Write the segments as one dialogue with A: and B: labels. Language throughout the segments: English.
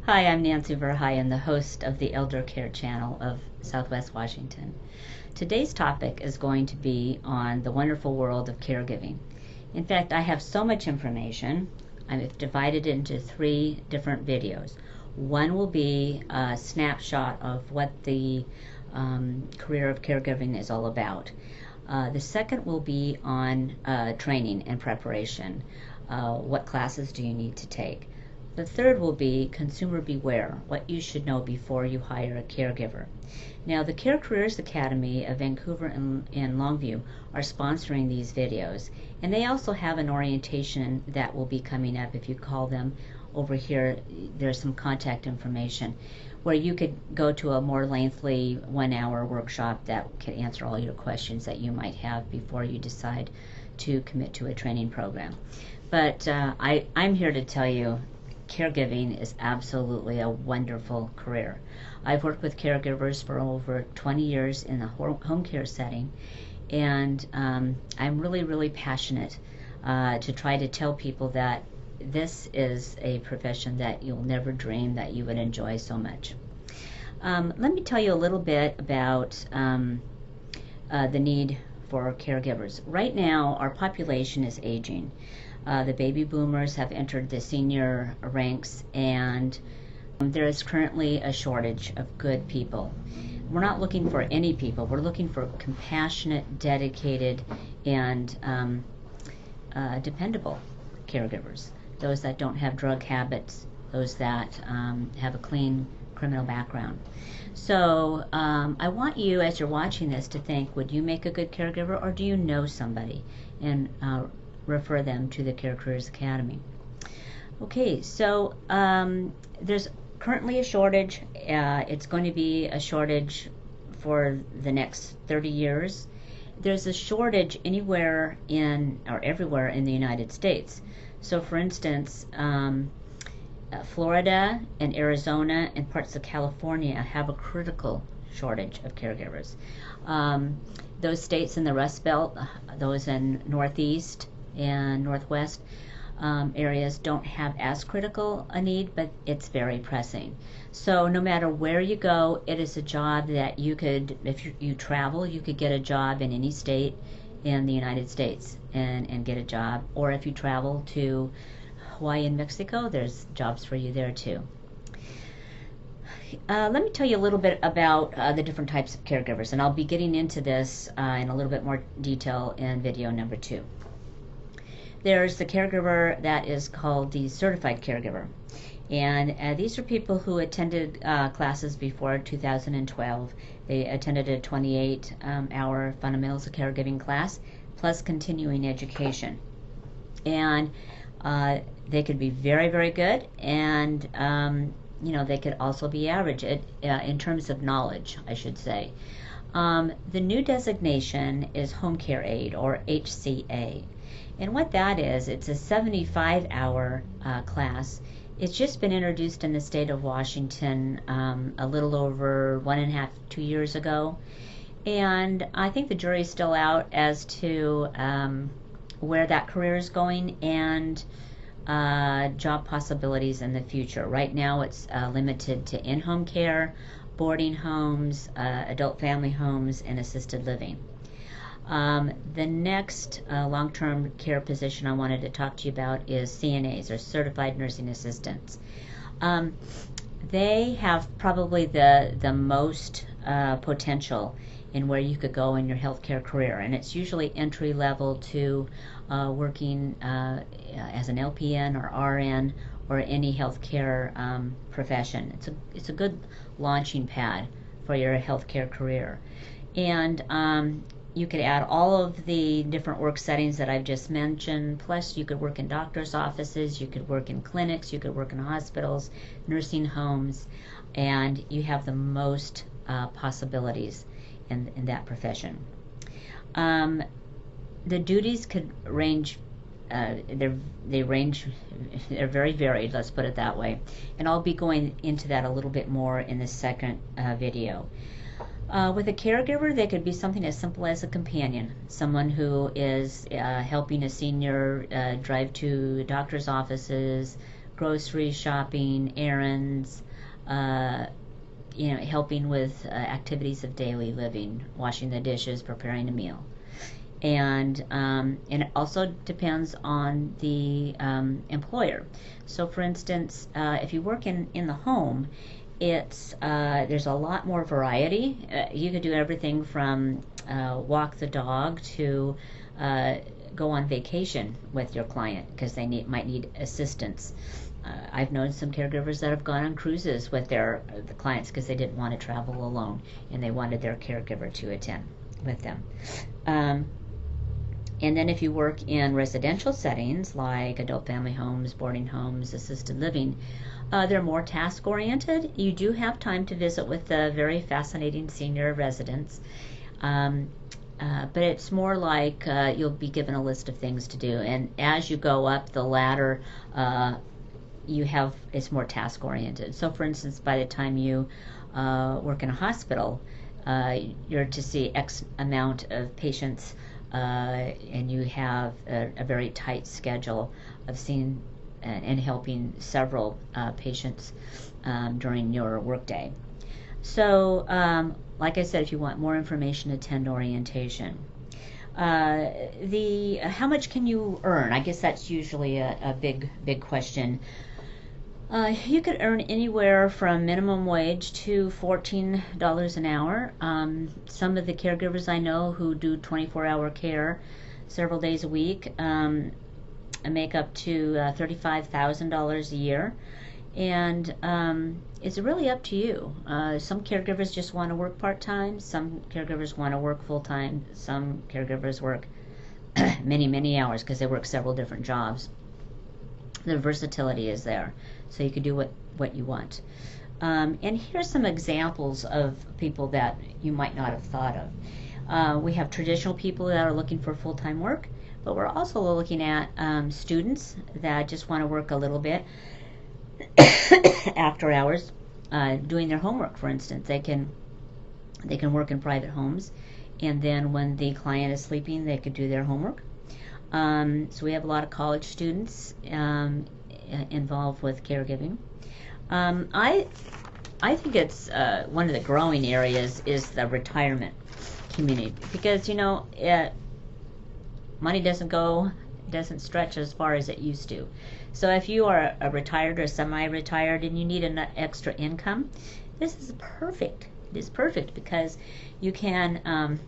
A: Hi, I'm Nancy Verhei and the host of the Elder Care Channel of Southwest Washington. Today's topic is going to be on the wonderful world of caregiving. In fact, I have so much information, I've divided it into 3 different videos. One will be a snapshot of what the career of caregiving is all about. The second will be on training and preparation. What classes do you need to take? The third will be Consumer Beware, what you should know before you hire a caregiver. Now, the Care Careers Academy of Vancouver and Longview are sponsoring these videos, and they also have an orientation that will be coming up. If you call them over here, there's some contact information where you could go to a more lengthy 1-hour workshop that could answer all your questions that you might have before you decide to commit to a training program. But I'm here to tell you, caregiving is absolutely a wonderful career. I've worked with caregivers for over 20 years in the home care setting, and I'm really passionate to try to tell people that this is a profession that you'll never dream that you would enjoy so much. Let me tell you a little bit about the need for caregivers. Right now, our population is aging. The baby boomers have entered the senior ranks, and there is currently a shortage of good people. We're not looking for any people. We're looking for compassionate, dedicated, and dependable caregivers. Those that don't have drug habits, those that have a clean criminal background. So I want you, as you're watching this, to think, would you make a good caregiver, or do you know somebody? And refer them to the Care Careers Academy. Okay, so there's currently a shortage. It's going to be a shortage for the next 30 years. There's a shortage anywhere in, or everywhere in the United States. So for instance, Florida and Arizona and parts of California have a critical shortage of caregivers. Those states in the Rust Belt, those in Northeast and Northwest areas don't have as critical a need, but it's very pressing. So no matter where you go, it is a job that you could, if you travel, you could get a job in any state in the United States and get a job. Or if you travel to Hawaii and Mexico, there's jobs for you there too. Let me tell you a little bit about the different types of caregivers, and I'll be getting into this in a little bit more detail in video number 2. There's the caregiver that is called the certified caregiver, and these are people who attended classes before 2012. They attended a 28-hour fundamentals of caregiving class plus continuing education, and they could be very good, and they could also be average in terms of knowledge, I should say. The new designation is home care aide, or HCA. And what that is, it's a 75-hour class. It's just been introduced in the state of Washington a little over 1.5 to 2 years ago. And I think the jury's still out as to where that career is going and job possibilities in the future. Right now it's limited to in-home care, boarding homes, adult family homes, and assisted living. The next long-term care position I wanted to talk to you about is CNAs, or Certified Nursing Assistants. They have probably the most potential in where you could go in your healthcare career, and it's usually entry level to working as an LPN or RN or any healthcare profession. It's a good launching pad for your healthcare career, and you could add all of the different work settings that I've just mentioned, plus you could work in doctor's offices, you could work in clinics, you could work in hospitals, nursing homes, and you have the most possibilities in that profession. The duties could range, they're very varied, let's put it that way, and I'll be going into that a little bit more in the second video. With a caregiver, they could be something as simple as a companion, someone who is helping a senior drive to doctor's offices, grocery shopping, errands, helping with activities of daily living, washing the dishes, preparing a meal. And it also depends on the employer. So for instance, if you work in the home, there's a lot more variety. You could do everything from walk the dog to go on vacation with your client because they might need assistance. I've known some caregivers that have gone on cruises with the clients because they didn't want to travel alone and they wanted their caregiver to attend with them. And then if you work in residential settings like adult family homes, boarding homes, assisted living, they're more task oriented. You do have time to visit with the very fascinating senior residents. But it's more like you'll be given a list of things to do. And as you go up the ladder, it's more task oriented. So for instance, by the time you work in a hospital, you're to see X amount of patients, and you have a very tight schedule of seeing and helping several patients during your workday. So, like I said, if you want more information, attend orientation. How much can you earn? I guess that's usually a big question. You could earn anywhere from minimum wage to $14 an hour. Some of the caregivers I know who do 24-hour care several days a week make up to $35,000 a year. And it's really up to you. Some caregivers just want to work part-time. Some caregivers want to work full-time. Some caregivers work many hours because they work several different jobs. The versatility is there, so you can do what you want. And here's some examples of people that you might not have thought of. We have traditional people that are looking for full-time work, but we're also looking at students that just want to work a little bit after hours, doing their homework, for instance. They can work in private homes, and then when the client is sleeping, they could do their homework. So we have a lot of college students involved with caregiving. I think it's one of the growing areas is the retirement community, because money doesn't stretch as far as it used to. So if you are a retired or semi-retired and you need an extra income, this is perfect. It is perfect because you can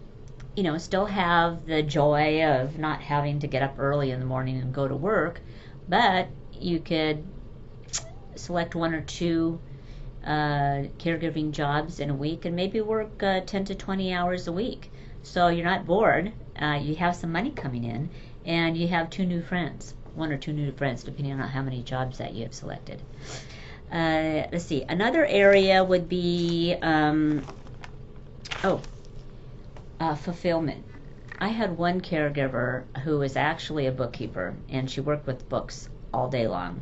A: still have the joy of not having to get up early in the morning and go to work, but you could select one or two caregiving jobs in a week and maybe work 10 to 20 hours a week. So you're not bored, you have some money coming in, and you have one or two new friends, depending on how many jobs that you have selected. Let's see, another area would be fulfillment. I had one caregiver who was actually a bookkeeper, and she worked with books all day long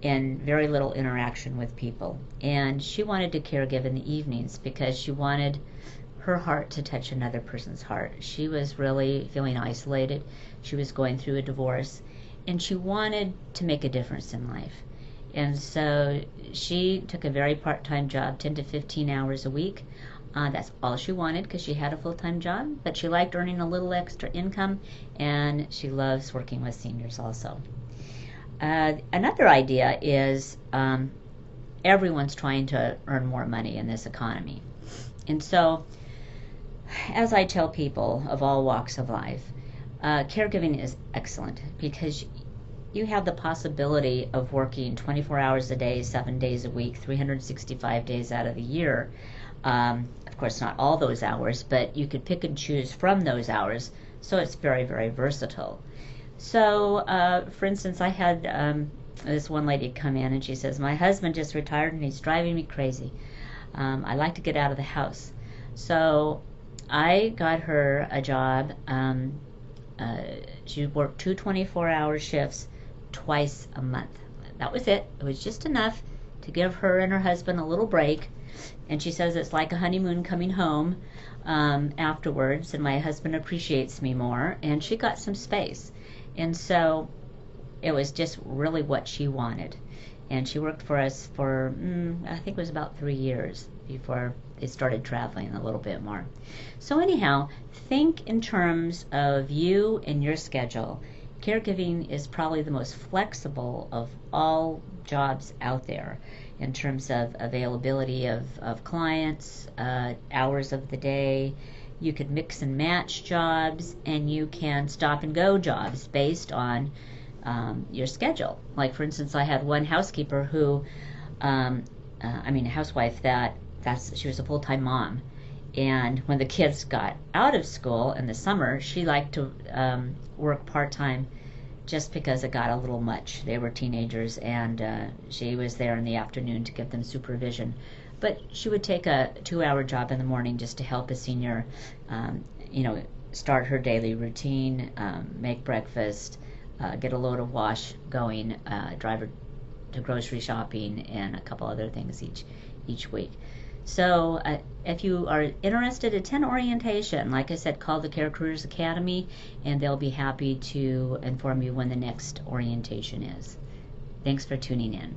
A: and very little interaction with people. And she wanted to caregive in the evenings because she wanted her heart to touch another person's heart. She was really feeling isolated. She was going through a divorce, and she wanted to make a difference in life. And so she took a very part-time job, 10 to 15 hours a week. That's all she wanted because she had a full-time job, but she liked earning a little extra income, and she loves working with seniors also. Another idea is everyone's trying to earn more money in this economy. And so, as I tell people of all walks of life, caregiving is excellent because you have the possibility of working 24 hours a day, 7 days a week, 365 days out of the year. Of course, not all those hours, but you could pick and choose from those hours, so it's very versatile. So, for instance, I had this one lady come in and she says, my husband just retired and he's driving me crazy. I like to get out of the house. So I got her a job. She worked 2 24-hour shifts twice a month. That was it. It was just enough to give her and her husband a little break. And she says it's like a honeymoon coming home afterwards, and my husband appreciates me more, and she got some space. And so it was just really what she wanted. and she worked for us for I think it was about 3 years before they started traveling a little bit more. So anyhow, think in terms of you and your schedule. Caregiving is probably the most flexible of all jobs out there in terms of availability of clients, hours of the day. You could mix and match jobs, and you can stop and go jobs based on your schedule. Like, for instance, I had one housekeeper who, a housewife she was a full-time mom. And when the kids got out of school in the summer, she liked to work part-time just because it got a little much. They were teenagers, and she was there in the afternoon to give them supervision. But she would take a 2-hour job in the morning just to help a senior, start her daily routine, make breakfast, get a load of wash going, drive her to grocery shopping, and a couple other things each week. So if you are interested, attend orientation. Like I said, call the Care Careers Academy, and they'll be happy to inform you when the next orientation is. Thanks for tuning in.